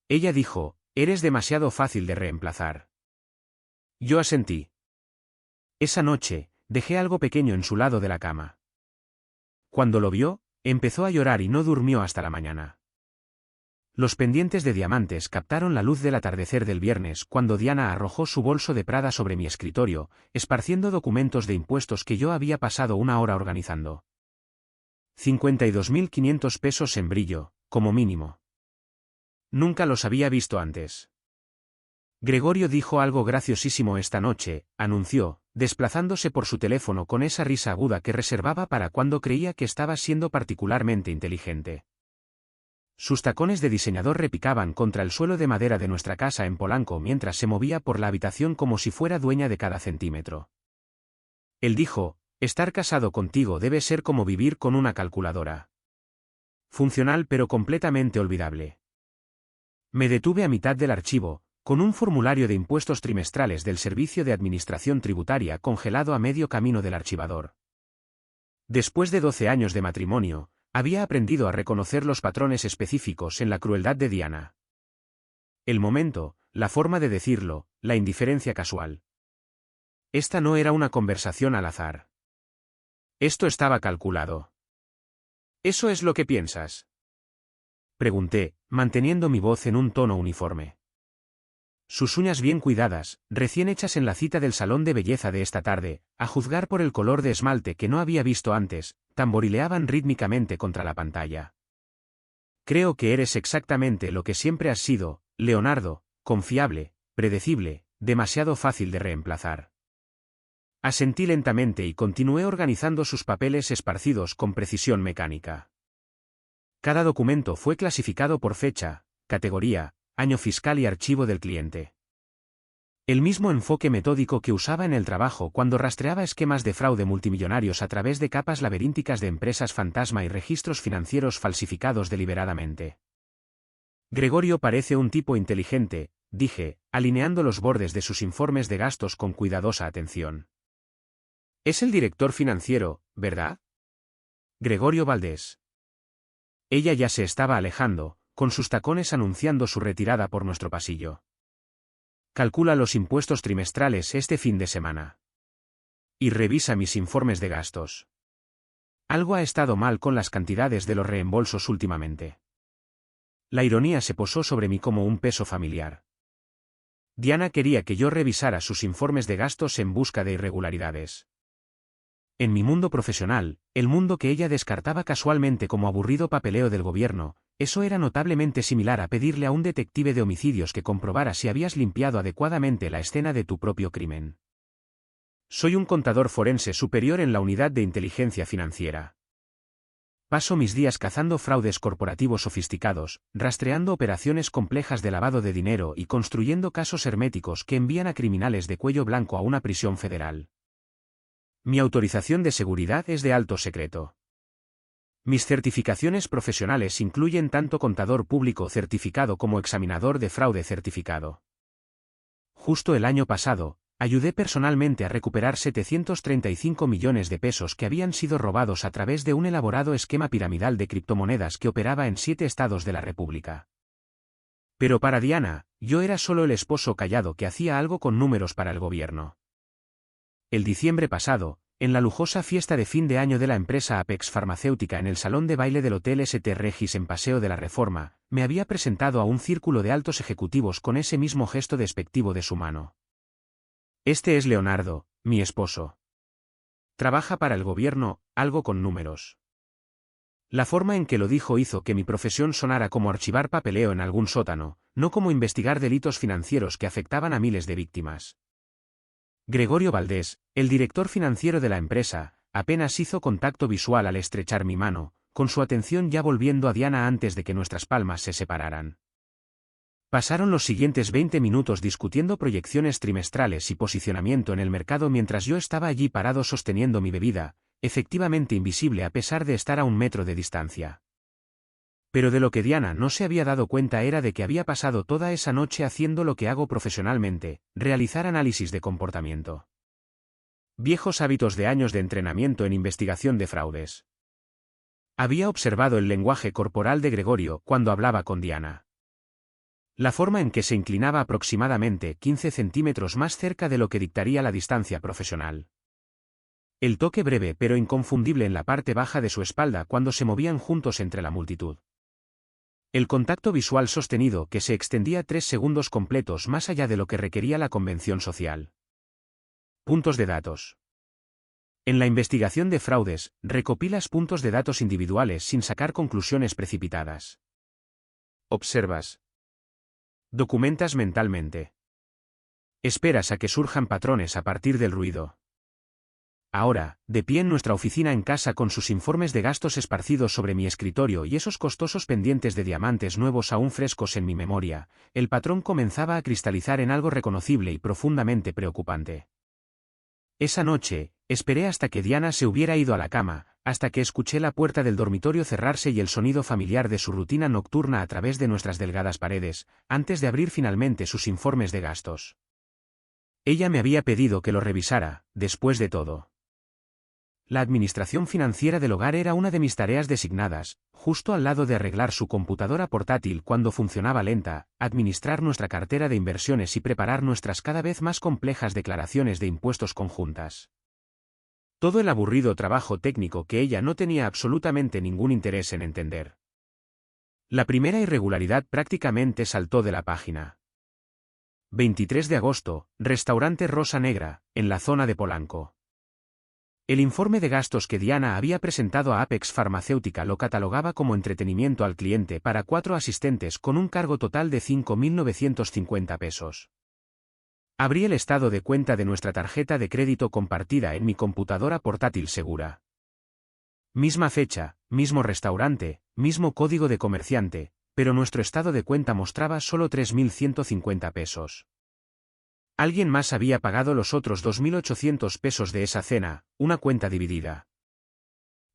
Ella dijo, eres demasiado fácil de reemplazar. Yo asentí. Esa noche, dejé algo pequeño en su lado de la cama. Cuando lo vio, empezó a llorar y no durmió hasta la mañana. Los pendientes de diamantes captaron la luz del atardecer del viernes cuando Diana arrojó su bolso de Prada sobre mi escritorio, esparciendo documentos de impuestos que yo había pasado una hora organizando. 52.500 pesos en brillo, como mínimo. Nunca los había visto antes. Gregorio dijo algo graciosísimo esta noche, anunció, desplazándose por su teléfono con esa risa aguda que reservaba para cuando creía que estaba siendo particularmente inteligente. Sus tacones de diseñador repicaban contra el suelo de madera de nuestra casa en Polanco mientras se movía por la habitación como si fuera dueña de cada centímetro. Él dijo, estar casado contigo debe ser como vivir con una calculadora. Funcional pero completamente olvidable. Me detuve a mitad del archivo, con un formulario de impuestos trimestrales del Servicio de Administración Tributaria congelado a medio camino del archivador. Después de 12 años de matrimonio, había aprendido a reconocer los patrones específicos en la crueldad de Diana. El momento, la forma de decirlo, la indiferencia casual. Esta no era una conversación al azar. Esto estaba calculado. ¿Eso es lo que piensas?, pregunté, manteniendo mi voz en un tono uniforme. Sus uñas bien cuidadas, recién hechas en la cita del salón de belleza de esta tarde, a juzgar por el color de esmalte que no había visto antes, tamborileaban rítmicamente contra la pantalla. Creo que eres exactamente lo que siempre has sido, Leonardo, confiable, predecible, demasiado fácil de reemplazar. Asentí lentamente y continué organizando sus papeles esparcidos con precisión mecánica. Cada documento fue clasificado por fecha, categoría, año fiscal y archivo del cliente. El mismo enfoque metódico que usaba en el trabajo cuando rastreaba esquemas de fraude multimillonarios a través de capas laberínticas de empresas fantasma y registros financieros falsificados deliberadamente. Gregorio parece un tipo inteligente, dije, alineando los bordes de sus informes de gastos con cuidadosa atención. Es el director financiero, ¿verdad? Gregorio Valdés. Ella ya se estaba alejando, con sus tacones anunciando su retirada por nuestro pasillo. Calcula los impuestos trimestrales este fin de semana. Y revisa mis informes de gastos. Algo ha estado mal con las cantidades de los reembolsos últimamente. La ironía se posó sobre mí como un peso familiar. Diana quería que yo revisara sus informes de gastos en busca de irregularidades. En mi mundo profesional, el mundo que ella descartaba casualmente como aburrido papeleo del gobierno, eso era notablemente similar a pedirle a un detective de homicidios que comprobara si habías limpiado adecuadamente la escena de tu propio crimen. Soy un contador forense superior en la unidad de inteligencia financiera. Paso mis días cazando fraudes corporativos sofisticados, rastreando operaciones complejas de lavado de dinero y construyendo casos herméticos que envían a criminales de cuello blanco a una prisión federal. Mi autorización de seguridad es de alto secreto. Mis certificaciones profesionales incluyen tanto contador público certificado como examinador de fraude certificado. Justo el año pasado, ayudé personalmente a recuperar 735 millones de pesos que habían sido robados a través de un elaborado esquema piramidal de criptomonedas que operaba en 7 estados de la República. Pero para Diana, yo era solo el esposo callado que hacía algo con números para el gobierno. El diciembre pasado, en la lujosa fiesta de fin de año de la empresa Apex Farmacéutica en el salón de baile del Hotel St. Regis en Paseo de la Reforma, me había presentado a un círculo de altos ejecutivos con ese mismo gesto despectivo de su mano. Este es Leonardo, mi esposo. Trabaja para el gobierno, algo con números. La forma en que lo dijo hizo que mi profesión sonara como archivar papeleo en algún sótano, no como investigar delitos financieros que afectaban a miles de víctimas. Gregorio Valdés, el director financiero de la empresa, apenas hizo contacto visual al estrechar mi mano, con su atención ya volviendo a Diana antes de que nuestras palmas se separaran. Pasaron los siguientes 20 minutos discutiendo proyecciones trimestrales y posicionamiento en el mercado mientras yo estaba allí parado sosteniendo mi bebida, efectivamente invisible a pesar de estar a 1 metro de distancia. Pero de lo que Diana no se había dado cuenta era de que había pasado toda esa noche haciendo lo que hago profesionalmente, realizar análisis de comportamiento. Viejos hábitos de años de entrenamiento en investigación de fraudes. Había observado el lenguaje corporal de Gregorio cuando hablaba con Diana. La forma en que se inclinaba aproximadamente 15 centímetros más cerca de lo que dictaría la distancia profesional. El toque breve pero inconfundible en la parte baja de su espalda cuando se movían juntos entre la multitud. El contacto visual sostenido que se extendía 3 segundos completos más allá de lo que requería la convención social. Puntos de datos. En la investigación de fraudes, recopilas puntos de datos individuales sin sacar conclusiones precipitadas. Observas. Documentas mentalmente. Esperas a que surjan patrones a partir del ruido. Ahora, de pie en nuestra oficina en casa con sus informes de gastos esparcidos sobre mi escritorio y esos costosos pendientes de diamantes nuevos aún frescos en mi memoria, el patrón comenzaba a cristalizar en algo reconocible y profundamente preocupante. Esa noche, esperé hasta que Diana se hubiera ido a la cama, hasta que escuché la puerta del dormitorio cerrarse y el sonido familiar de su rutina nocturna a través de nuestras delgadas paredes, antes de abrir finalmente sus informes de gastos. Ella me había pedido que lo revisara, después de todo. La administración financiera del hogar era una de mis tareas designadas, justo al lado de arreglar su computadora portátil cuando funcionaba lenta, administrar nuestra cartera de inversiones y preparar nuestras cada vez más complejas declaraciones de impuestos conjuntas. Todo el aburrido trabajo técnico que ella no tenía absolutamente ningún interés en entender. La primera irregularidad prácticamente saltó de la página. 23 de agosto, restaurante Rosa Negra, en la zona de Polanco. El informe de gastos que Diana había presentado a Apex Farmacéutica lo catalogaba como entretenimiento al cliente para 4 asistentes con un cargo total de 5.950 pesos. Abrí el estado de cuenta de nuestra tarjeta de crédito compartida en mi computadora portátil segura. Misma fecha, mismo restaurante, mismo código de comerciante, pero nuestro estado de cuenta mostraba solo 3.150 pesos. Alguien más había pagado los otros 2.800 pesos de esa cena, una cuenta dividida.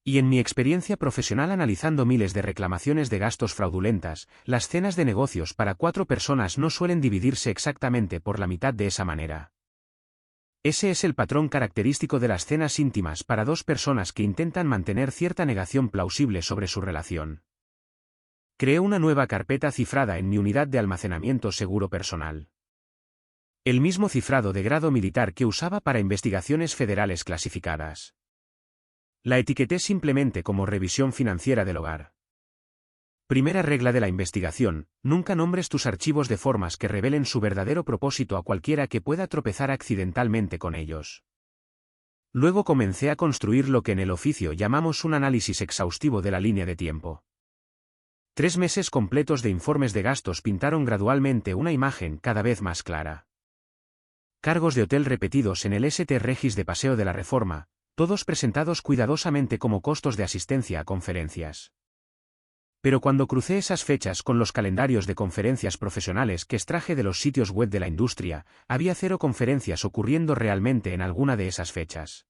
Y en mi experiencia profesional analizando miles de reclamaciones de gastos fraudulentas, las cenas de negocios para 4 personas no suelen dividirse exactamente por la mitad de esa manera. Ese es el patrón característico de las cenas íntimas para 2 personas que intentan mantener cierta negación plausible sobre su relación. Creé una nueva carpeta cifrada en mi unidad de almacenamiento seguro personal. El mismo cifrado de grado militar que usaba para investigaciones federales clasificadas. La etiqueté simplemente como revisión financiera del hogar. Primera regla de la investigación: nunca nombres tus archivos de formas que revelen su verdadero propósito a cualquiera que pueda tropezar accidentalmente con ellos. Luego comencé a construir lo que en el oficio llamamos un análisis exhaustivo de la línea de tiempo. 3 meses completos de informes de gastos pintaron gradualmente una imagen cada vez más clara. Cargos de hotel repetidos en el St. Regis de Paseo de la Reforma, todos presentados cuidadosamente como costos de asistencia a conferencias. Pero cuando crucé esas fechas con los calendarios de conferencias profesionales que extraje de los sitios web de la industria, había 0 conferencias ocurriendo realmente en alguna de esas fechas.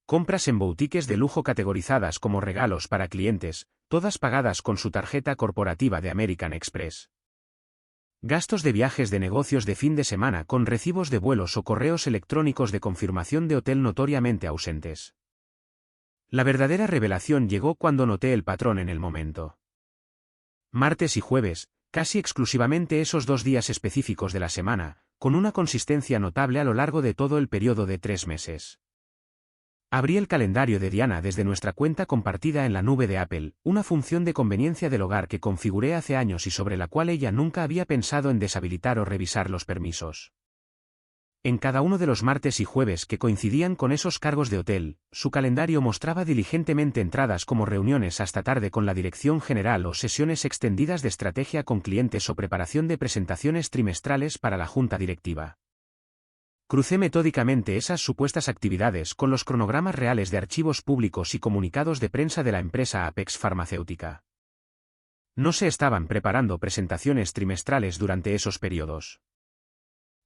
Compras en boutiques de lujo categorizadas como regalos para clientes, todas pagadas con su tarjeta corporativa de American Express. Gastos de viajes de negocios de fin de semana con recibos de vuelos o correos electrónicos de confirmación de hotel notoriamente ausentes. La verdadera revelación llegó cuando noté el patrón en el momento. Martes y jueves, casi exclusivamente esos 2 días específicos de la semana, con una consistencia notable a lo largo de todo el periodo de 3 meses. Abrí el calendario de Diana desde nuestra cuenta compartida en la nube de Apple, una función de conveniencia del hogar que configuré hace años y sobre la cual ella nunca había pensado en deshabilitar o revisar los permisos. En cada uno de los martes y jueves que coincidían con esos cargos de hotel, su calendario mostraba diligentemente entradas como reuniones hasta tarde con la dirección general o sesiones extendidas de estrategia con clientes o preparación de presentaciones trimestrales para la junta directiva. Crucé metódicamente esas supuestas actividades con los cronogramas reales de archivos públicos y comunicados de prensa de la empresa Apex Farmacéutica. No se estaban preparando presentaciones trimestrales durante esos periodos.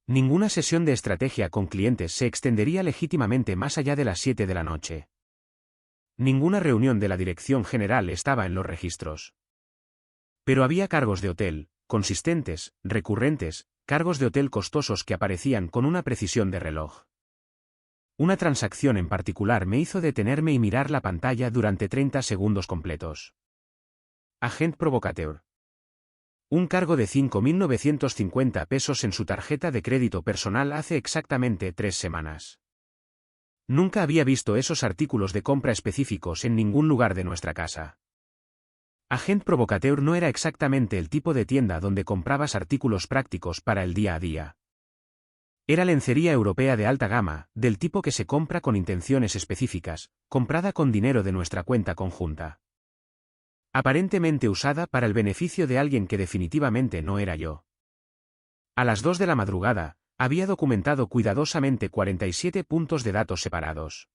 Ninguna sesión de estrategia con clientes se extendería legítimamente más allá de las 7 de la noche. Ninguna reunión de la dirección general estaba en los registros. Pero había cargos de hotel, consistentes, recurrentes, cargos de hotel costosos que aparecían con una precisión de reloj. Una transacción en particular me hizo detenerme y mirar la pantalla durante 30 segundos completos. Agent Provocateur. Un cargo de 5.950 pesos en su tarjeta de crédito personal hace exactamente 3 semanas. Nunca había visto esos artículos de compra específicos en ningún lugar de nuestra casa. Agent Provocateur no era exactamente el tipo de tienda donde comprabas artículos prácticos para el día a día. Era lencería europea de alta gama, del tipo que se compra con intenciones específicas, comprada con dinero de nuestra cuenta conjunta. Aparentemente usada para el beneficio de alguien que definitivamente no era yo. A las 2 de la madrugada, había documentado cuidadosamente 47 puntos de datos separados.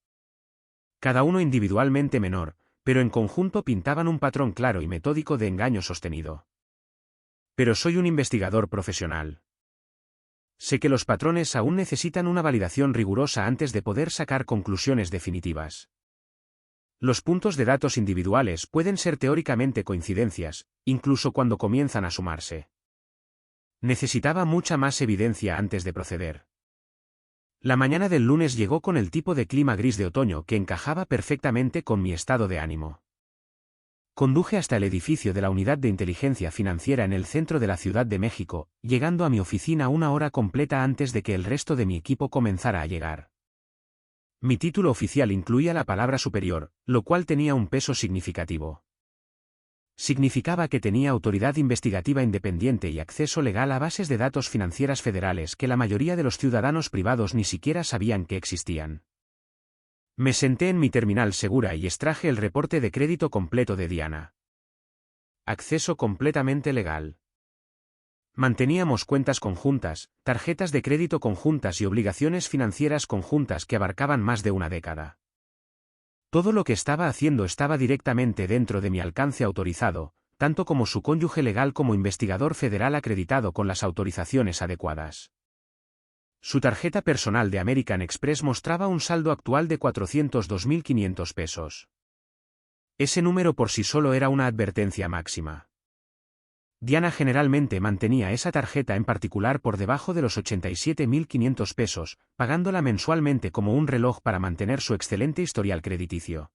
Cada uno individualmente menor, pero en conjunto pintaban un patrón claro y metódico de engaño sostenido. Pero soy un investigador profesional. Sé que los patrones aún necesitan una validación rigurosa antes de poder sacar conclusiones definitivas. Los puntos de datos individuales pueden ser teóricamente coincidencias, incluso cuando comienzan a sumarse. Necesitaba mucha más evidencia antes de proceder. La mañana del lunes llegó con el tipo de clima gris de otoño que encajaba perfectamente con mi estado de ánimo. Conduje hasta el edificio de la Unidad de Inteligencia Financiera en el centro de la Ciudad de México, llegando a mi oficina una hora completa antes de que el resto de mi equipo comenzara a llegar. Mi título oficial incluía la palabra superior, lo cual tenía un peso significativo. Significaba que tenía autoridad investigativa independiente y acceso legal a bases de datos financieras federales que la mayoría de los ciudadanos privados ni siquiera sabían que existían. Me senté en mi terminal segura y extraje el reporte de crédito completo de Diana. Acceso completamente legal. Manteníamos cuentas conjuntas, tarjetas de crédito conjuntas y obligaciones financieras conjuntas que abarcaban más de una década. Todo lo que estaba haciendo estaba directamente dentro de mi alcance autorizado, tanto como su cónyuge legal como investigador federal acreditado con las autorizaciones adecuadas. Su tarjeta personal de American Express mostraba un saldo actual de 402.500 pesos. Ese número por sí solo era una advertencia máxima. Diana generalmente mantenía esa tarjeta en particular por debajo de los 87.500 pesos, pagándola mensualmente como un reloj para mantener su excelente historial crediticio.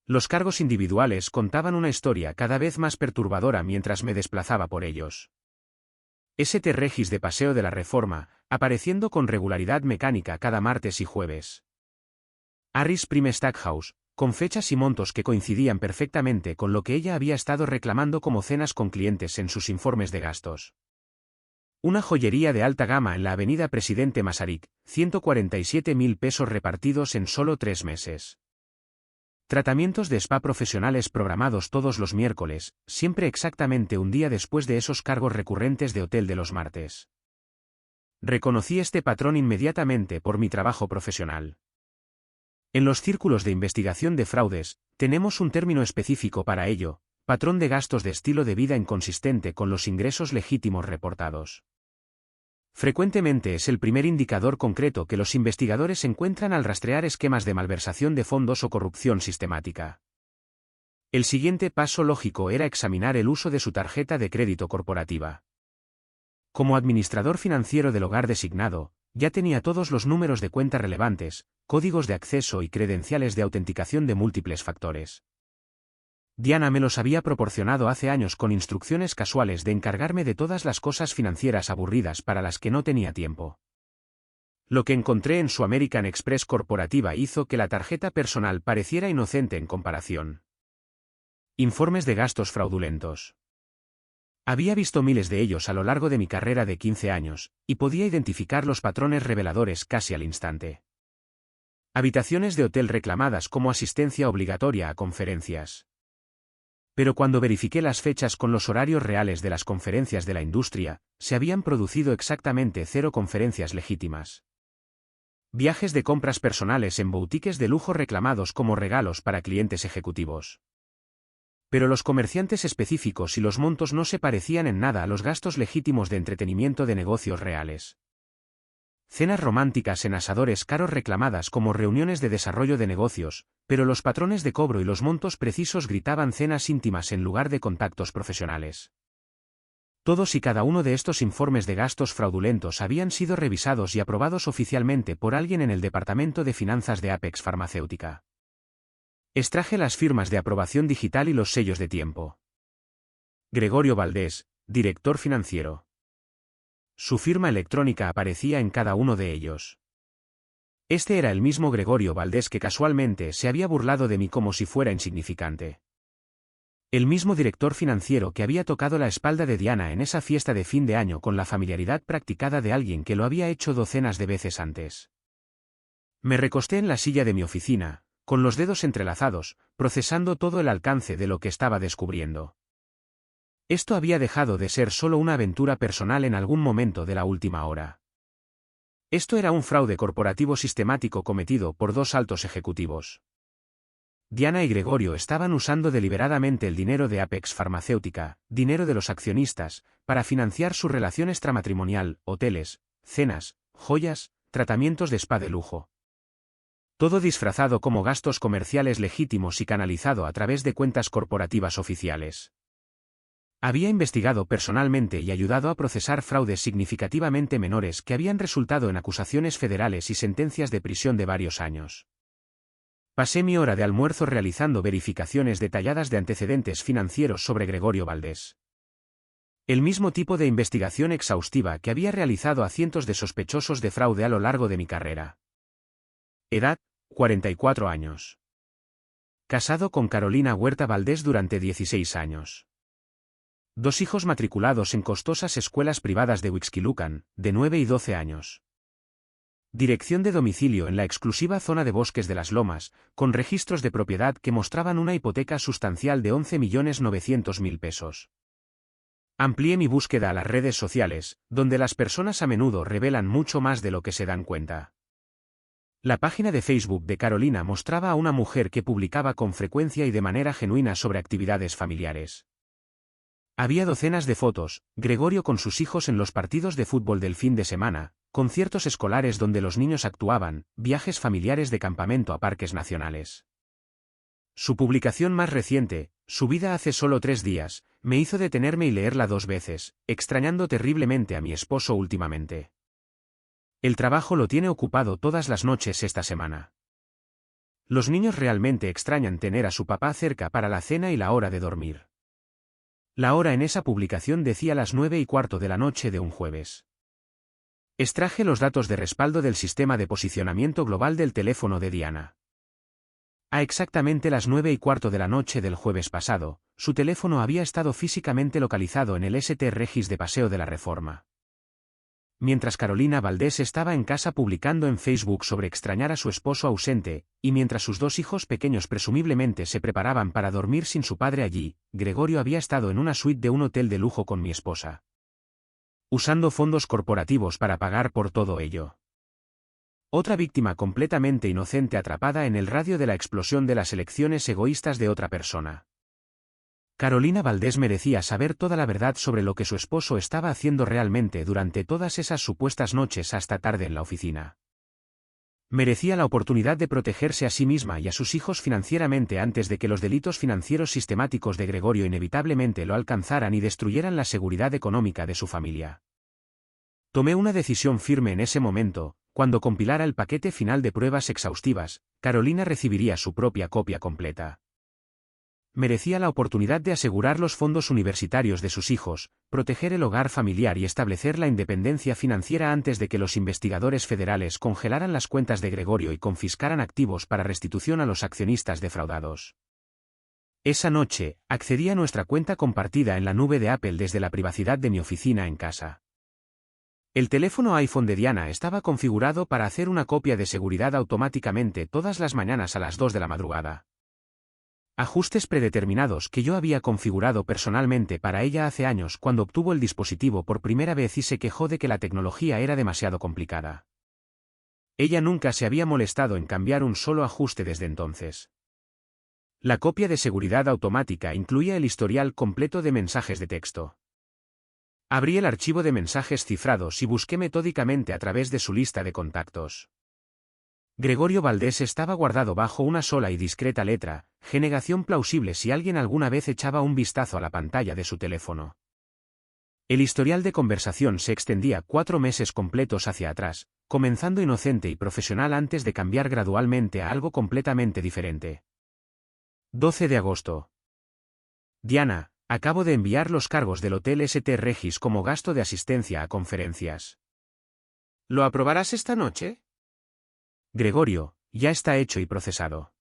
Los cargos individuales contaban una historia cada vez más perturbadora mientras me desplazaba por ellos. St. Regis de Paseo de la Reforma, apareciendo con regularidad mecánica cada martes y jueves. Harris Prime Stackhouse, con fechas y montos que coincidían perfectamente con lo que ella había estado reclamando como cenas con clientes en sus informes de gastos. Una joyería de alta gama en la avenida Presidente Masaryk, 147.000 pesos repartidos en solo 3 meses. Tratamientos de spa profesionales programados todos los miércoles, siempre exactamente un día después de esos cargos recurrentes de hotel de los martes. Reconocí este patrón inmediatamente por mi trabajo profesional. En los círculos de investigación de fraudes, tenemos un término específico para ello, patrón de gastos de estilo de vida inconsistente con los ingresos legítimos reportados. Frecuentemente es el primer indicador concreto que los investigadores encuentran al rastrear esquemas de malversación de fondos o corrupción sistemática. El siguiente paso lógico era examinar el uso de su tarjeta de crédito corporativa. Como administrador financiero del hogar designado, ya tenía todos los números de cuenta relevantes, códigos de acceso y credenciales de autenticación de múltiples factores. Diana me los había proporcionado hace años con instrucciones casuales de encargarme de todas las cosas financieras aburridas para las que no tenía tiempo. Lo que encontré en su American Express corporativa hizo que la tarjeta personal pareciera inocente en comparación. Informes de gastos fraudulentos. Había visto miles de ellos a lo largo de mi carrera de 15 años, y podía identificar los patrones reveladores casi al instante. Habitaciones de hotel reclamadas como asistencia obligatoria a conferencias. Pero cuando verifiqué las fechas con los horarios reales de las conferencias de la industria, se habían producido exactamente 0 conferencias legítimas. Viajes de compras personales en boutiques de lujo reclamados como regalos para clientes ejecutivos. Pero los comerciantes específicos y los montos no se parecían en nada a los gastos legítimos de entretenimiento de negocios reales. Cenas románticas en asadores caros reclamadas como reuniones de desarrollo de negocios, pero los patrones de cobro y los montos precisos gritaban cenas íntimas en lugar de contactos profesionales. Todos y cada uno de estos informes de gastos fraudulentos habían sido revisados y aprobados oficialmente por alguien en el Departamento de Finanzas de Apex Farmacéutica. Extraje las firmas de aprobación digital y los sellos de tiempo. Gregorio Valdés, director financiero. Su firma electrónica aparecía en cada uno de ellos. Este era el mismo Gregorio Valdés que casualmente se había burlado de mí como si fuera insignificante. El mismo director financiero que había tocado la espalda de Diana en esa fiesta de fin de año con la familiaridad practicada de alguien que lo había hecho docenas de veces antes. Me recosté en la silla de mi oficina, con los dedos entrelazados, procesando todo el alcance de lo que estaba descubriendo. Esto había dejado de ser solo una aventura personal en algún momento de la última hora. Esto era un fraude corporativo sistemático cometido por dos altos ejecutivos. Diana y Gregorio estaban usando deliberadamente el dinero de Apex Farmacéutica, dinero de los accionistas, para financiar su relación extramatrimonial, hoteles, cenas, joyas, tratamientos de spa de lujo. Todo disfrazado como gastos comerciales legítimos y canalizado a través de cuentas corporativas oficiales. Había investigado personalmente y ayudado a procesar fraudes significativamente menores que habían resultado en acusaciones federales y sentencias de prisión de varios años. Pasé mi hora de almuerzo realizando verificaciones detalladas de antecedentes financieros sobre Gregorio Valdés. El mismo tipo de investigación exhaustiva que había realizado a cientos de sospechosos de fraude a lo largo de mi carrera. Edad, 44 años. Casado con Carolina Huerta Valdés durante 16 años. 2 hijos matriculados en costosas escuelas privadas de Huixquilucan, de 9 y 12 años. Dirección de domicilio en la exclusiva zona de Bosques de las Lomas, con registros de propiedad que mostraban una hipoteca sustancial de 11.900.000 pesos. Amplié mi búsqueda a las redes sociales, donde las personas a menudo revelan mucho más de lo que se dan cuenta. La página de Facebook de Carolina mostraba a una mujer que publicaba con frecuencia y de manera genuina sobre actividades familiares. Había docenas de fotos, Gregorio con sus hijos en los partidos de fútbol del fin de semana, conciertos escolares donde los niños actuaban, viajes familiares de campamento a parques nacionales. Su publicación más reciente, subida hace solo 3 días, me hizo detenerme y leerla 2 veces, extrañando terriblemente a mi esposo últimamente. El trabajo lo tiene ocupado todas las noches esta semana. Los niños realmente extrañan tener a su papá cerca para la cena y la hora de dormir. La hora en esa publicación decía las 9:15 de la noche de un jueves. Extraje los datos de respaldo del sistema de posicionamiento global del teléfono de Diana. A exactamente las 9:15 de la noche del jueves pasado, su teléfono había estado físicamente localizado en el St. Regis de Paseo de la Reforma. Mientras Carolina Valdés estaba en casa publicando en Facebook sobre extrañar a su esposo ausente, y mientras sus 2 hijos pequeños presumiblemente se preparaban para dormir sin su padre allí, Gregorio había estado en una suite de un hotel de lujo con mi esposa. Usando fondos corporativos para pagar por todo ello. Otra víctima completamente inocente atrapada en el radio de la explosión de las elecciones egoístas de otra persona. Carolina Valdés merecía saber toda la verdad sobre lo que su esposo estaba haciendo realmente durante todas esas supuestas noches hasta tarde en la oficina. Merecía la oportunidad de protegerse a sí misma y a sus hijos financieramente antes de que los delitos financieros sistemáticos de Gregorio inevitablemente lo alcanzaran y destruyeran la seguridad económica de su familia. Tomé una decisión firme en ese momento. Cuando compilara el paquete final de pruebas exhaustivas, Carolina recibiría su propia copia completa. Merecía la oportunidad de asegurar los fondos universitarios de sus hijos, proteger el hogar familiar y establecer la independencia financiera antes de que los investigadores federales congelaran las cuentas de Gregorio y confiscaran activos para restitución a los accionistas defraudados. Esa noche, accedí a nuestra cuenta compartida en la nube de Apple desde la privacidad de mi oficina en casa. El teléfono iPhone de Diana estaba configurado para hacer una copia de seguridad automáticamente todas las mañanas a las 2 de la madrugada. Ajustes predeterminados que yo había configurado personalmente para ella hace años cuando obtuvo el dispositivo por primera vez y se quejó de que la tecnología era demasiado complicada. Ella nunca se había molestado en cambiar un solo ajuste desde entonces. La copia de seguridad automática incluía el historial completo de mensajes de texto. Abrí el archivo de mensajes cifrados y busqué metódicamente a través de su lista de contactos. Gregorio Valdés estaba guardado bajo una sola y discreta letra, negación plausible si alguien alguna vez echaba un vistazo a la pantalla de su teléfono. El historial de conversación se extendía 4 meses completos hacia atrás, comenzando inocente y profesional antes de cambiar gradualmente a algo completamente diferente. 12 de agosto. Diana, Acabo de enviar los cargos del Hotel St. Regis como gasto de asistencia a conferencias. ¿Lo aprobarás esta noche? Gregorio, ya está hecho y procesado.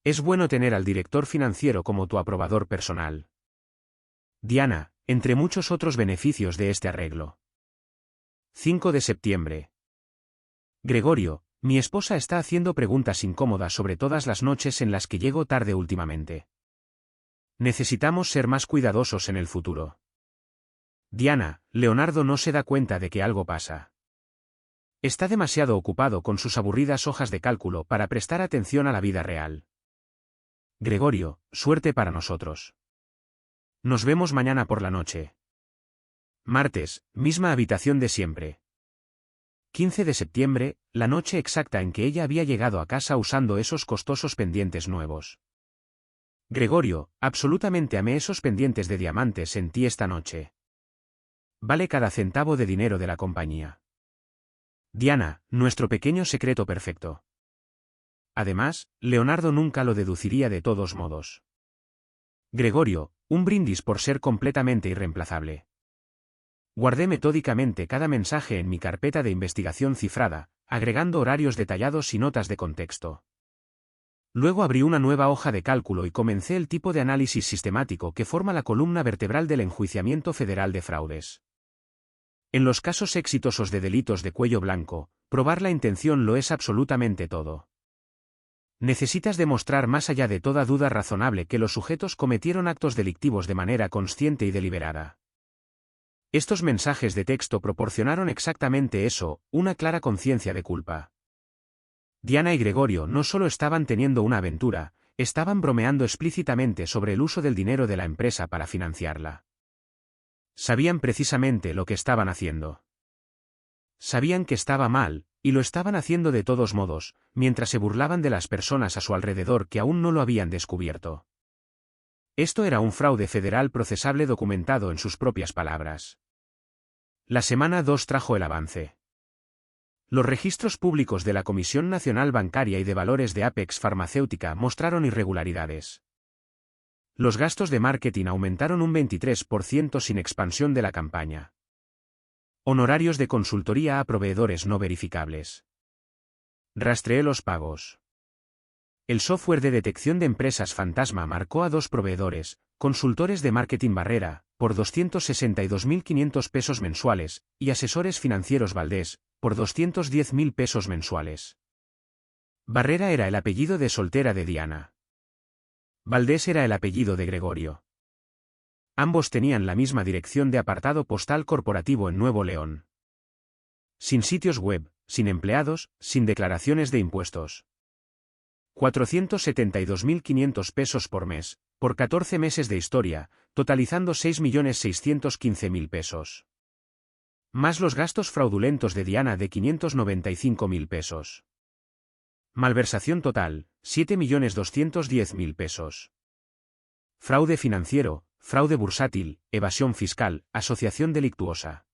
Es bueno tener al director financiero como tu aprobador personal. Diana, entre muchos otros beneficios de este arreglo. 5 de septiembre. Gregorio, mi esposa está haciendo preguntas incómodas sobre todas las noches en las que llego tarde últimamente. Necesitamos ser más cuidadosos en el futuro. Diana, Leonardo no se da cuenta de que algo pasa. Está demasiado ocupado con sus aburridas hojas de cálculo para prestar atención a la vida real. Gregorio, suerte para nosotros. Nos vemos mañana por la noche. Martes, misma habitación de siempre. 15 de septiembre, la noche exacta en que ella había llegado a casa usando esos costosos pendientes nuevos. Gregorio, absolutamente amé esos pendientes de diamantes en ti esta noche. Vale cada centavo de dinero de la compañía. Diana, nuestro pequeño secreto perfecto. Además, Leonardo nunca lo deduciría de todos modos. Gregorio, un brindis por ser completamente irreemplazable. Guardé metódicamente cada mensaje en mi carpeta de investigación cifrada, agregando horarios detallados y notas de contexto. Luego abrí una nueva hoja de cálculo y comencé el tipo de análisis sistemático que forma la columna vertebral del enjuiciamiento federal de fraudes. En los casos exitosos de delitos de cuello blanco, probar la intención lo es absolutamente todo. Necesitas demostrar más allá de toda duda razonable que los sujetos cometieron actos delictivos de manera consciente y deliberada. Estos mensajes de texto proporcionaron exactamente eso, una clara conciencia de culpa. Diana y Gregorio no solo estaban teniendo una aventura, estaban bromeando explícitamente sobre el uso del dinero de la empresa para financiarla. Sabían precisamente lo que estaban haciendo. Sabían que estaba mal, y lo estaban haciendo de todos modos, mientras se burlaban de las personas a su alrededor que aún no lo habían descubierto. Esto era un fraude federal procesable documentado en sus propias palabras. La semana 2 trajo el avance. Los registros públicos de la Comisión Nacional Bancaria y de Valores de Apex Farmacéutica mostraron irregularidades. Los gastos de marketing aumentaron un 23% sin expansión de la campaña. Honorarios de consultoría a proveedores no verificables. Rastreé los pagos. El software de detección de empresas fantasma marcó a 2 proveedores, consultores de marketing Barrera, por 262.500 pesos mensuales, y asesores financieros Valdés, por 210.000 pesos mensuales. Barrera era el apellido de soltera de Diana. Valdés era el apellido de Gregorio. Ambos tenían la misma dirección de apartado postal corporativo en Nuevo León. Sin sitios web, sin empleados, sin declaraciones de impuestos. 472.500 pesos por mes, por 14 meses de historia, totalizando 6.615.000 pesos. Más los gastos fraudulentos de Diana de 595.000 pesos. Malversación total, 7.210.000 pesos. Fraude financiero, fraude bursátil, evasión fiscal, asociación delictuosa.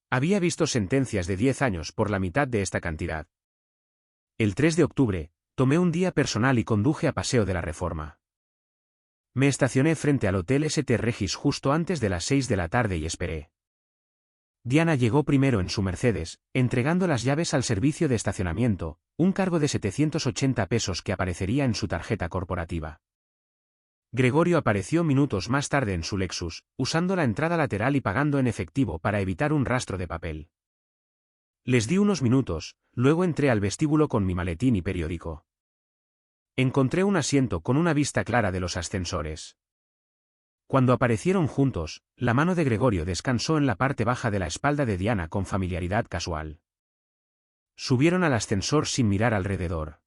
Había visto sentencias de 10 años por la mitad de esta cantidad. El 3 de octubre, tomé un día personal y conduje a Paseo de la Reforma. Me estacioné frente al Hotel St. Regis justo antes de las 6 de la tarde y esperé. Diana llegó primero en su Mercedes, entregando las llaves al servicio de estacionamiento, un cargo de 780 pesos que aparecería en su tarjeta corporativa. Gregorio apareció minutos más tarde en su Lexus, usando la entrada lateral y pagando en efectivo para evitar un rastro de papel. Les di unos minutos, luego entré al vestíbulo con mi maletín y periódico. Encontré un asiento con una vista clara de los ascensores. Cuando aparecieron juntos, la mano de Gregorio descansó en la parte baja de la espalda de Diana con familiaridad casual. Subieron al ascensor sin mirar alrededor.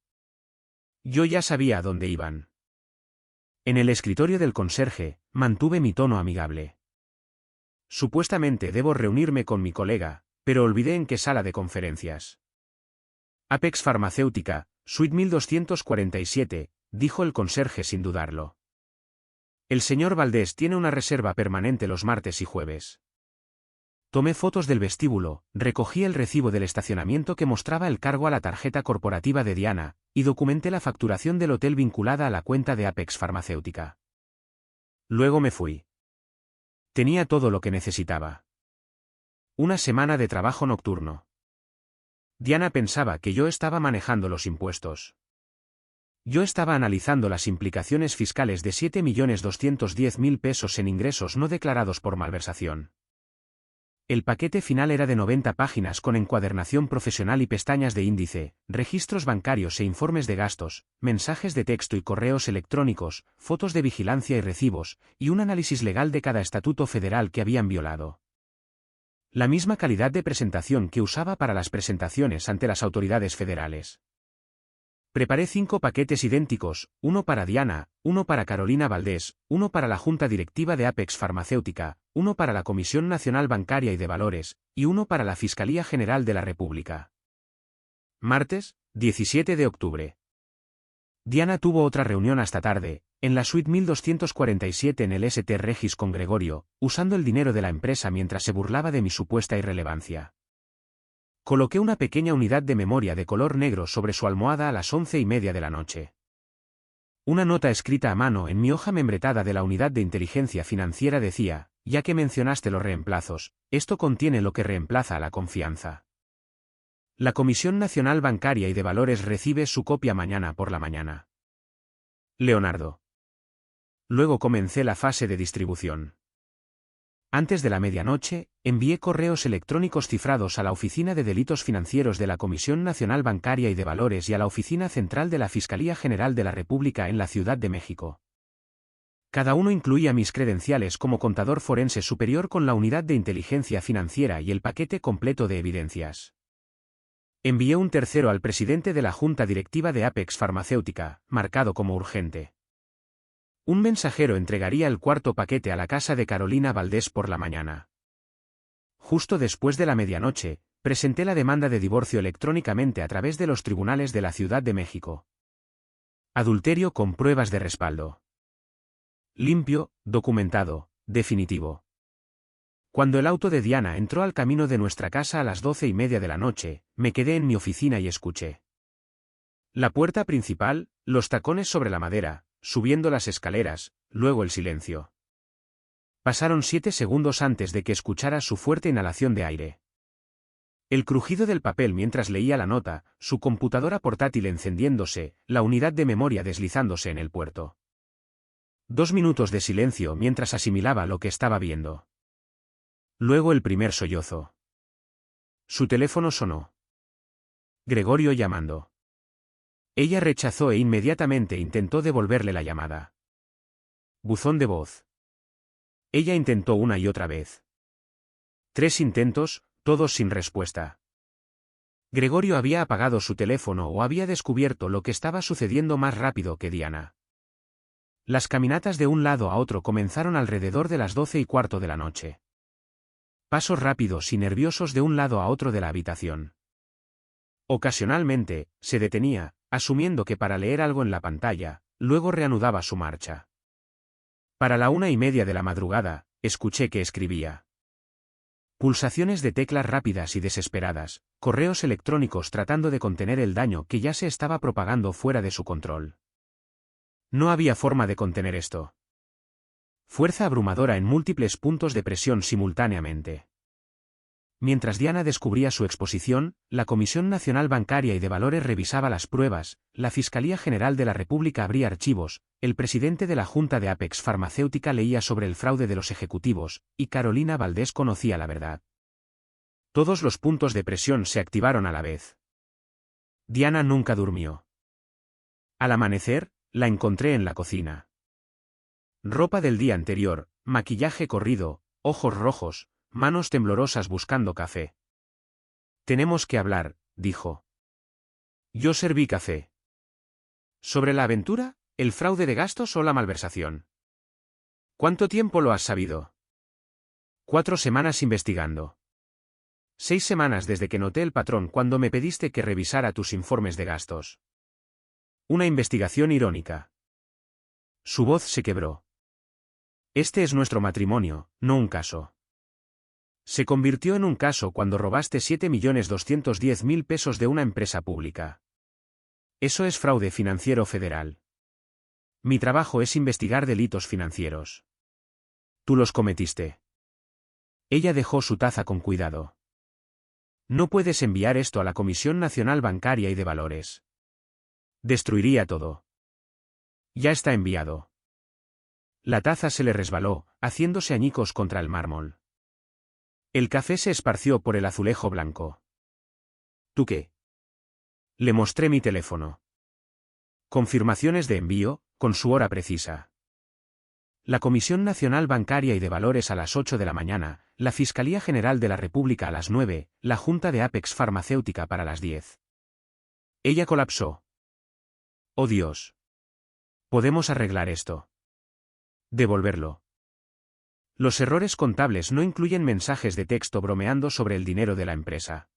Yo ya sabía a dónde iban. En el escritorio del conserje, mantuve mi tono amigable. Supuestamente debo reunirme con mi colega, pero olvidé en qué sala de conferencias. Apex Farmacéutica, Suite 1247, dijo el conserje sin dudarlo. El señor Valdés tiene una reserva permanente los martes y jueves. Tomé fotos del vestíbulo, recogí el recibo del estacionamiento que mostraba el cargo a la tarjeta corporativa de Diana, y documenté la facturación del hotel vinculada a la cuenta de Apex Farmacéutica. Luego me fui. Tenía todo lo que necesitaba. Una semana de trabajo nocturno. Diana pensaba que yo estaba manejando los impuestos. Yo estaba analizando las implicaciones fiscales de 7.210.000 pesos en ingresos no declarados por malversación. El paquete final era de 90 páginas con encuadernación profesional y pestañas de índice, registros bancarios e informes de gastos, mensajes de texto y correos electrónicos, fotos de vigilancia y recibos, y un análisis legal de cada estatuto federal que habían violado. La misma calidad de presentación que usaba para las presentaciones ante las autoridades federales. Preparé 5 paquetes idénticos, uno para Diana, uno para Carolina Valdés, uno para la Junta Directiva de Apex Farmacéutica, uno para la Comisión Nacional Bancaria y de Valores, y uno para la Fiscalía General de la República. Martes, 17 de octubre. Diana tuvo otra reunión hasta tarde, en la suite 1247 en el St. Regis con Gregorio, usando el dinero de la empresa mientras se burlaba de mi supuesta irrelevancia. Coloqué una pequeña unidad de memoria de color negro sobre su almohada a las 11:30 de la noche. Una nota escrita a mano en mi hoja membretada de la unidad de inteligencia financiera decía, ya que mencionaste los reemplazos, esto contiene lo que reemplaza a la confianza. La Comisión Nacional Bancaria y de Valores recibe su copia mañana por la mañana. Leonardo. Luego comencé la fase de distribución. Antes de la medianoche, envié correos electrónicos cifrados a la Oficina de Delitos Financieros de la Comisión Nacional Bancaria y de Valores y a la Oficina Central de la Fiscalía General de la República en la Ciudad de México. Cada uno incluía mis credenciales como contador forense superior con la unidad de inteligencia financiera y el paquete completo de evidencias. Envié un tercero al presidente de la Junta Directiva de Apex Farmacéutica, marcado como urgente. Un mensajero entregaría el cuarto paquete a la casa de Carolina Valdés por la mañana. Justo después de la medianoche, presenté la demanda de divorcio electrónicamente a través de los tribunales de la Ciudad de México. Adulterio con pruebas de respaldo. Limpio, documentado, definitivo. Cuando el auto de Diana entró al camino de nuestra casa a las 12:30 de la noche, me quedé en mi oficina y escuché. La puerta principal, los tacones sobre la madera, subiendo las escaleras, luego el silencio. Pasaron 7 segundos antes de que escuchara su fuerte inhalación de aire. El crujido del papel mientras leía la nota, su computadora portátil encendiéndose, la unidad de memoria deslizándose en el puerto. 2 minutos de silencio mientras asimilaba lo que estaba viendo. Luego el primer sollozo. Su teléfono sonó. Gregorio llamando. Ella rechazó e inmediatamente intentó devolverle la llamada. Buzón de voz. Ella intentó una y otra vez. 3 intentos, todos sin respuesta. Gregorio había apagado su teléfono o había descubierto lo que estaba sucediendo más rápido que Diana. Las caminatas de un lado a otro comenzaron alrededor de las 12:15 de la noche. Pasos rápidos y nerviosos de un lado a otro de la habitación. Ocasionalmente, se detenía, asumiendo que para leer algo en la pantalla, luego reanudaba su marcha. Para la 1:30 de la madrugada, escuché que escribía. Pulsaciones de teclas rápidas y desesperadas, correos electrónicos tratando de contener el daño que ya se estaba propagando fuera de su control. No había forma de contener esto. Fuerza abrumadora en múltiples puntos de presión simultáneamente. Mientras Diana descubría su exposición, la Comisión Nacional Bancaria y de Valores revisaba las pruebas, la Fiscalía General de la República abría archivos, el presidente de la Junta de Apex Farmacéutica leía sobre el fraude de los ejecutivos, y Carolina Valdés conocía la verdad. Todos los puntos de presión se activaron a la vez. Diana nunca durmió. Al amanecer, la encontré en la cocina. Ropa del día anterior, maquillaje corrido, ojos rojos, manos temblorosas buscando café. Tenemos que hablar, dijo. Yo serví café. ¿Sobre la aventura, el fraude de gastos o la malversación? ¿Cuánto tiempo lo has sabido? 4 semanas investigando. 6 semanas desde que noté el patrón cuando me pediste que revisara tus informes de gastos. Una investigación irónica. Su voz se quebró. Este es nuestro matrimonio, no un caso. Se convirtió en un caso cuando robaste 7.210.000 pesos de una empresa pública. Eso es fraude financiero federal. Mi trabajo es investigar delitos financieros. Tú los cometiste. Ella dejó su taza con cuidado. No puedes enviar esto a la Comisión Nacional Bancaria y de Valores. Destruiría todo. Ya está enviado. La taza se le resbaló, haciéndose añicos contra el mármol. El café se esparció por el azulejo blanco. ¿Tú qué? Le mostré mi teléfono. Confirmaciones de envío, con su hora precisa. La Comisión Nacional Bancaria y de Valores a las 8 de la mañana, la Fiscalía General de la República a las 9, la Junta de Apex Farmacéutica para las 10. Ella colapsó. Oh Dios. Podemos arreglar esto. Devolverlo. Los errores contables no incluyen mensajes de texto bromeando sobre el dinero de la empresa.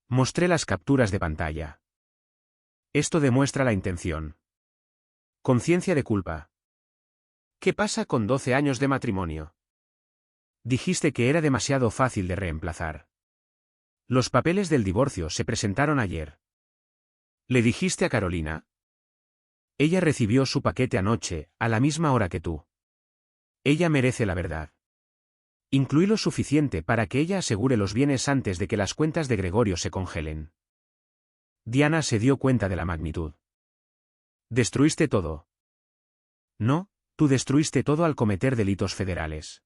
Mostré las capturas de pantalla. Esto demuestra la intención. Conciencia de culpa. ¿Qué pasa con 12 años de matrimonio? Dijiste que era demasiado fácil de reemplazar. Los papeles del divorcio se presentaron ayer. ¿Le dijiste a Carolina? Ella recibió su paquete anoche, a la misma hora que tú. Ella merece la verdad. Incluí lo suficiente para que ella asegure los bienes antes de que las cuentas de Gregorio se congelen. Diana se dio cuenta de la magnitud. ¿Destruiste todo? No, tú destruiste todo al cometer delitos federales.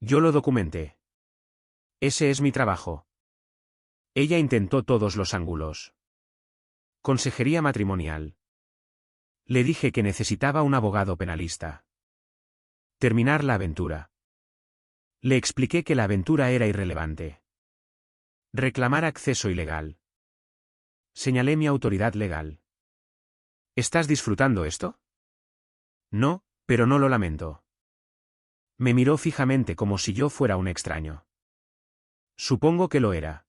Yo lo documenté. Ese es mi trabajo. Ella intentó todos los ángulos. Consejería matrimonial. Le dije que necesitaba un abogado penalista. Terminar la aventura. Le expliqué que la aventura era irrelevante. Reclamar acceso ilegal. Señalé mi autoridad legal. ¿Estás disfrutando esto? No, pero no lo lamento. Me miró fijamente como si yo fuera un extraño. Supongo que lo era.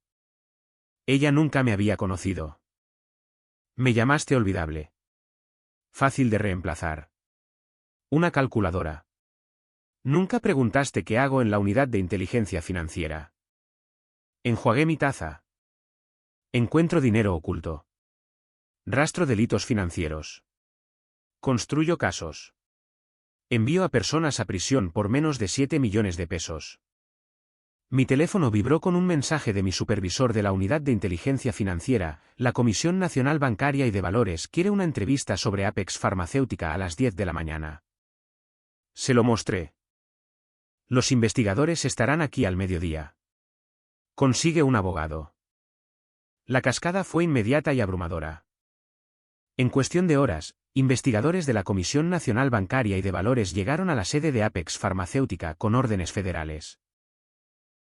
Ella nunca me había conocido. Me llamaste olvidable. Fácil de reemplazar. Una calculadora. Nunca preguntaste qué hago en la unidad de inteligencia financiera. Enjuagué mi taza. Encuentro dinero oculto. Rastro delitos financieros. Construyo casos. Envío a personas a prisión por menos de 7 millones de pesos. Mi teléfono vibró con un mensaje de mi supervisor de la Unidad de Inteligencia Financiera. La Comisión Nacional Bancaria y de Valores quiere una entrevista sobre Apex Farmacéutica a las 10 de la mañana. Se lo mostré. Los investigadores estarán aquí al mediodía. Consigue un abogado. La cascada fue inmediata y abrumadora. En cuestión de horas, investigadores de la Comisión Nacional Bancaria y de Valores llegaron a la sede de Apex Farmacéutica con órdenes federales.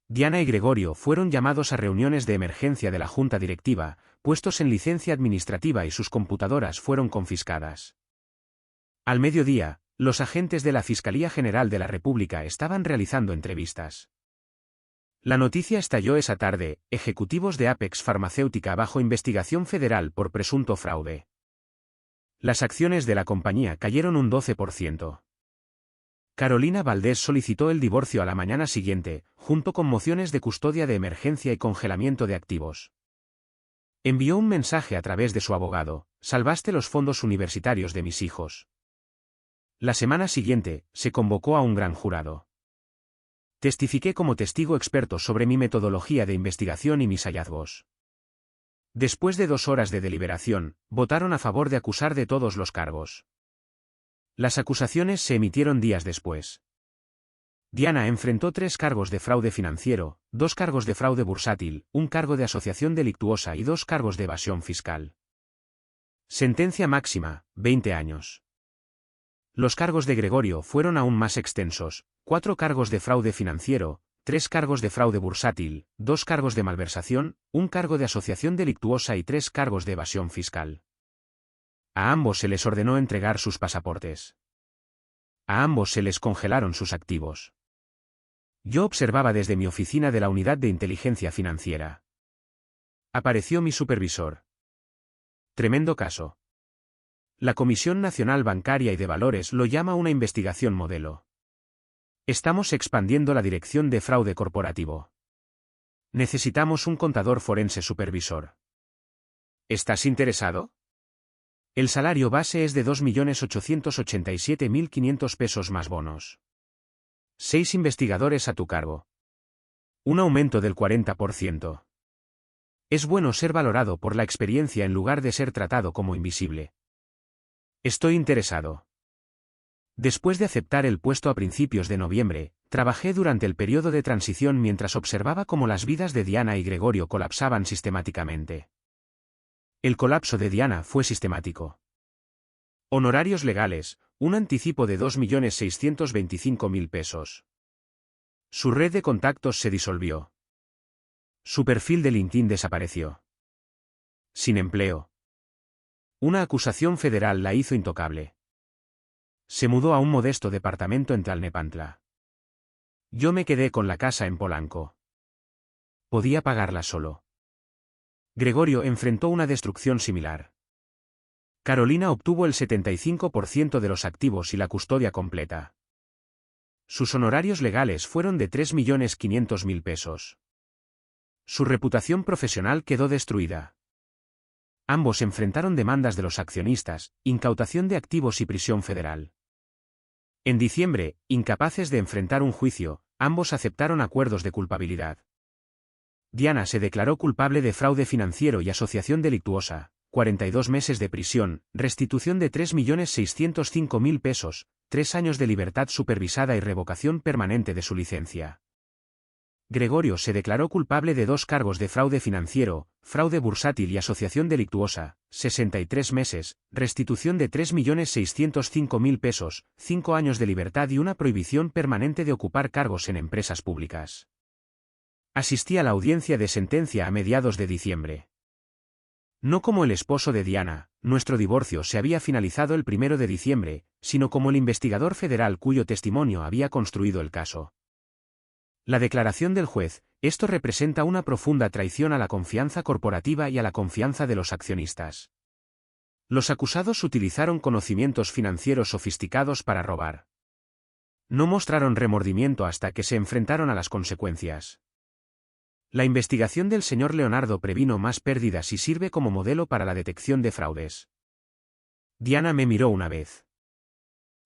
Diana y Gregorio fueron llamados a reuniones de emergencia de la Junta Directiva, puestos en licencia administrativa y sus computadoras fueron confiscadas. Al mediodía, los agentes de la Fiscalía General de la República estaban realizando entrevistas. La noticia estalló esa tarde: ejecutivos de Apex Farmacéutica bajo investigación federal por presunto fraude. Las acciones de la compañía cayeron un 12%. Carolina Valdés solicitó el divorcio a la mañana siguiente, junto con mociones de custodia de emergencia y congelamiento de activos. Envió un mensaje a través de su abogado: salvaste los fondos universitarios de mis hijos. La semana siguiente, se convocó a un gran jurado. Testifiqué como testigo experto sobre mi metodología de investigación y mis hallazgos. Después de 2 horas de deliberación, votaron a favor de acusar de todos los cargos. Las acusaciones se emitieron días después. Diana enfrentó 3 cargos de fraude financiero, 2 cargos de fraude bursátil, 1 cargo de asociación delictuosa y 2 cargos de evasión fiscal. Sentencia máxima: 20 años. Los cargos de Gregorio fueron aún más extensos: 4 cargos de fraude financiero, 3 cargos de fraude bursátil, 2 cargos de malversación, 1 cargo de asociación delictuosa y 3 cargos de evasión fiscal. A ambos se les ordenó entregar sus pasaportes. A ambos se les congelaron sus activos. Yo observaba desde mi oficina de la Unidad de Inteligencia Financiera. Apareció mi supervisor. Tremendo caso. La Comisión Nacional Bancaria y de Valores lo llama una investigación modelo. Estamos expandiendo la dirección de fraude corporativo. Necesitamos un contador forense supervisor. ¿Estás interesado? El salario base es de 2.887.500 pesos más bonos. 6 investigadores a tu cargo. Un aumento del 40%. Es bueno ser valorado por la experiencia en lugar de ser tratado como invisible. Estoy interesado. Después de aceptar el puesto a principios de noviembre, trabajé durante el periodo de transición mientras observaba cómo las vidas de Diana y Gregorio colapsaban sistemáticamente. El colapso de Diana fue sistemático. Honorarios legales, un anticipo de 2.625.000 pesos. Su red de contactos se disolvió. Su perfil de LinkedIn desapareció. Sin empleo. Una acusación federal la hizo intocable. Se mudó a un modesto departamento en Tlalnepantla. Yo me quedé con la casa en Polanco. Podía pagarla solo. Gregorio enfrentó una destrucción similar. Carolina obtuvo el 75% de los activos y la custodia completa. Sus honorarios legales fueron de 3.500.000 pesos. Su reputación profesional quedó destruida. Ambos enfrentaron demandas de los accionistas, incautación de activos y prisión federal. En diciembre, incapaces de enfrentar un juicio, ambos aceptaron acuerdos de culpabilidad. Diana se declaró culpable de fraude financiero y asociación delictuosa, 42 meses de prisión, restitución de 3.605.000 pesos, 3 años de libertad supervisada y revocación permanente de su licencia. Gregorio se declaró culpable de 2 cargos de fraude financiero, fraude bursátil y asociación delictuosa, 63 meses, restitución de 3.605.000 pesos, 5 años de libertad y una prohibición permanente de ocupar cargos en empresas públicas. Asistí a la audiencia de sentencia a mediados de diciembre. No como el esposo de Diana, nuestro divorcio se había finalizado el 1 de diciembre, sino como el investigador federal cuyo testimonio había construido el caso. La declaración del juez, esto representa una profunda traición a la confianza corporativa y a la confianza de los accionistas. Los acusados utilizaron conocimientos financieros sofisticados para robar. No mostraron remordimiento hasta que se enfrentaron a las consecuencias. La investigación del señor Leonardo previno más pérdidas y sirve como modelo para la detección de fraudes. Diana me miró una vez.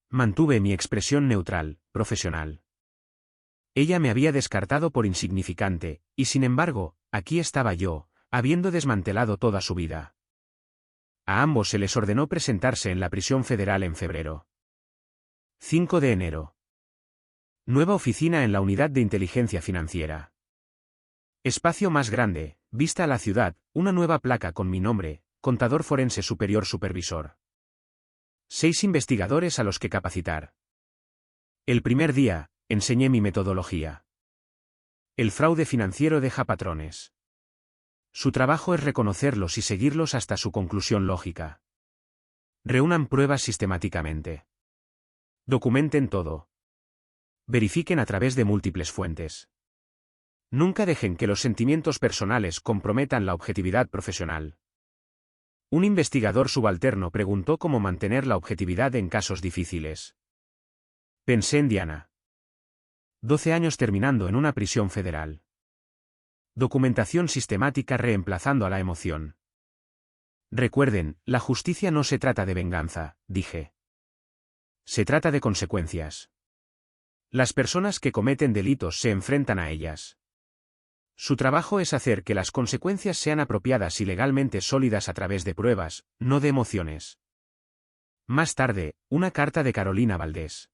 Mantuve mi expresión neutral, profesional. Ella me había descartado por insignificante, y sin embargo, aquí estaba yo, habiendo desmantelado toda su vida. A ambos se les ordenó presentarse en la prisión federal en febrero. 5 de enero. Nueva oficina en la unidad de inteligencia financiera. Espacio más grande, vista a la ciudad, una nueva placa con mi nombre, contador forense superior supervisor. 6 investigadores a los que capacitar. El primer día, enseñé mi metodología. El fraude financiero deja patrones. Su trabajo es reconocerlos y seguirlos hasta su conclusión lógica. Reúnan pruebas sistemáticamente. Documenten todo. Verifiquen a través de múltiples fuentes. Nunca dejen que los sentimientos personales comprometan la objetividad profesional. Un investigador subalterno preguntó cómo mantener la objetividad en casos difíciles. Pensé en Diana. 12 años terminando en una prisión federal. Documentación sistemática reemplazando a la emoción. Recuerden, la justicia no se trata de venganza, dije. Se trata de consecuencias. Las personas que cometen delitos se enfrentan a ellas. Su trabajo es hacer que las consecuencias sean apropiadas y legalmente sólidas a través de pruebas, no de emociones. Más tarde, una carta de Carolina Valdés.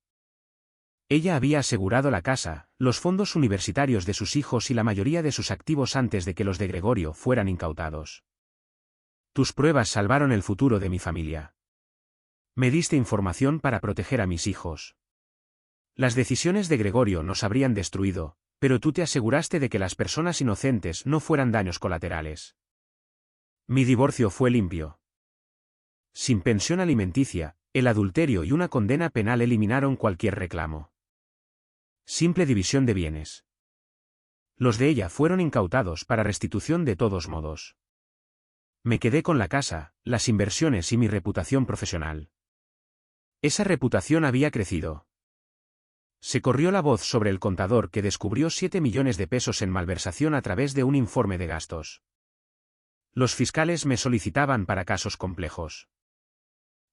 Ella había asegurado la casa, los fondos universitarios de sus hijos y la mayoría de sus activos antes de que los de Gregorio fueran incautados. Tus pruebas salvaron el futuro de mi familia. Me diste información para proteger a mis hijos. Las decisiones de Gregorio nos habrían destruido, pero tú te aseguraste de que las personas inocentes no fueran daños colaterales. Mi divorcio fue limpio. Sin pensión alimenticia, el adulterio y una condena penal eliminaron cualquier reclamo. Simple división de bienes. Los de ella fueron incautados para restitución de todos modos. Me quedé con la casa, las inversiones y mi reputación profesional. Esa reputación había crecido. Se corrió la voz sobre el contador que descubrió 7 millones de pesos en malversación a través de un informe de gastos. Los fiscales me solicitaban para casos complejos.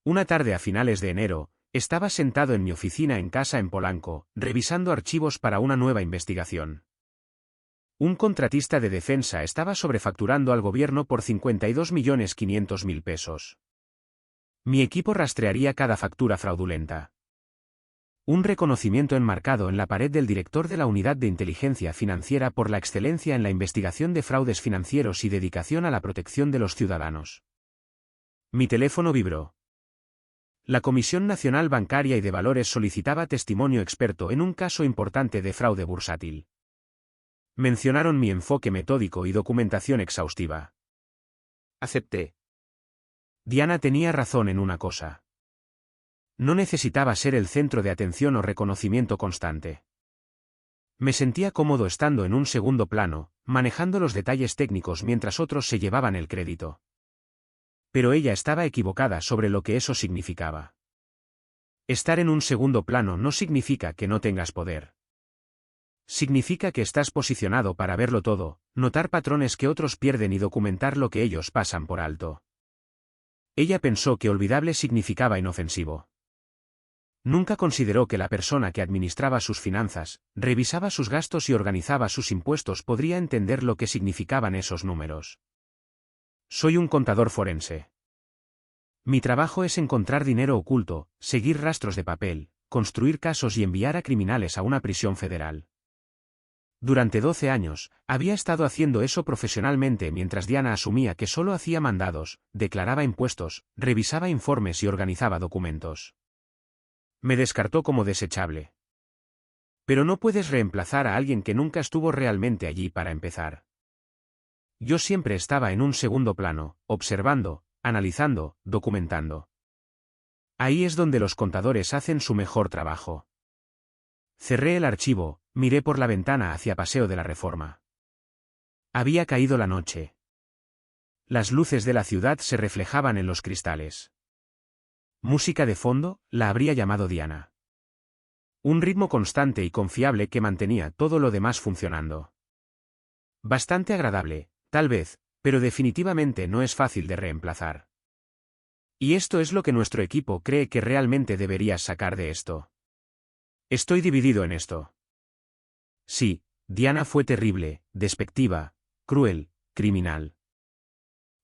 Una tarde a finales de enero, Estaba sentado en mi oficina en casa en Polanco, revisando archivos para una nueva investigación. Un contratista de defensa estaba sobrefacturando al gobierno por 52.500.000 pesos. Mi equipo rastrearía cada factura fraudulenta. Un reconocimiento enmarcado en la pared del director de la Unidad de Inteligencia Financiera por la excelencia en la investigación de fraudes financieros y dedicación a la protección de los ciudadanos. Mi teléfono vibró. La Comisión Nacional Bancaria y de Valores solicitaba testimonio experto en un caso importante de fraude bursátil. Mencionaron mi enfoque metódico y documentación exhaustiva. Acepté. Diana tenía razón en una cosa. No necesitaba ser el centro de atención o reconocimiento constante. Me sentía cómodo estando en un segundo plano, manejando los detalles técnicos mientras otros se llevaban el crédito. Pero ella estaba equivocada sobre lo que eso significaba. Estar en un segundo plano no significa que no tengas poder. Significa que estás posicionado para verlo todo, notar patrones que otros pierden y documentar lo que ellos pasan por alto. Ella pensó que olvidable significaba inofensivo. Nunca consideró que la persona que administraba sus finanzas, revisaba sus gastos y organizaba sus impuestos podría entender lo que significaban esos números. Soy un contador forense. Mi trabajo es encontrar dinero oculto, seguir rastros de papel, construir casos y enviar a criminales a una prisión federal. Durante 12 años, había estado haciendo eso profesionalmente mientras Diana asumía que solo hacía mandados, declaraba impuestos, revisaba informes y organizaba documentos. Me descartó como desechable. Pero no puedes reemplazar a alguien que nunca estuvo realmente allí para empezar. Yo siempre estaba en un segundo plano, observando, analizando, documentando. Ahí es donde los contadores hacen su mejor trabajo. Cerré el archivo, miré por la ventana hacia Paseo de la Reforma. Había caído la noche. Las luces de la ciudad se reflejaban en los cristales. Música de fondo, la habría llamado Diana. Un ritmo constante y confiable que mantenía todo lo demás funcionando. Bastante agradable, tal vez, pero definitivamente no es fácil de reemplazar. Y esto es lo que nuestro equipo cree que realmente deberías sacar de esto. Estoy dividido en esto. Sí, Diana fue terrible, despectiva, cruel, criminal.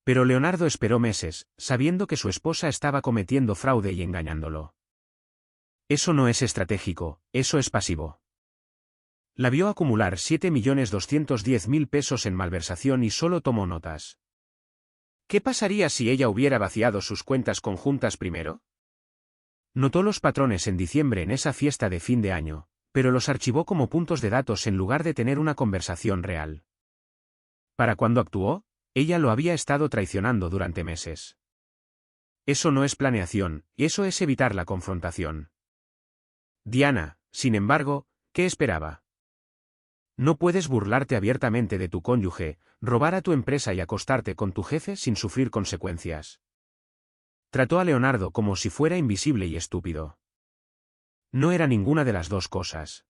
Pero Leonardo esperó meses, sabiendo que su esposa estaba cometiendo fraude y engañándolo. Eso no es estratégico, eso es pasivo. La vio acumular 7.210.000 pesos en malversación y solo tomó notas. ¿Qué pasaría si ella hubiera vaciado sus cuentas conjuntas primero? Notó los patrones en diciembre en esa fiesta de fin de año, pero los archivó como puntos de datos en lugar de tener una conversación real. Para cuando actuó, ella lo había estado traicionando durante meses. Eso no es planeación, eso es evitar la confrontación. Diana, sin embargo, ¿qué esperaba? No puedes burlarte abiertamente de tu cónyuge, robar a tu empresa y acostarte con tu jefe sin sufrir consecuencias. Trató a Leonardo como si fuera invisible y estúpido. No era ninguna de las dos cosas.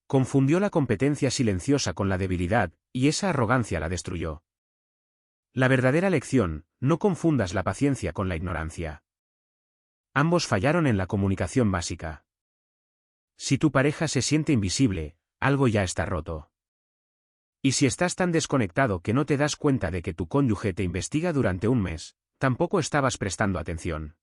Confundió la competencia silenciosa con la debilidad, y esa arrogancia la destruyó. La verdadera lección: no confundas la paciencia con la ignorancia. Ambos fallaron en la comunicación básica. Si tu pareja se siente invisible, algo ya está roto. Y si estás tan desconectado que no te das cuenta de que tu cónyuge te investiga durante un mes, tampoco estabas prestando atención.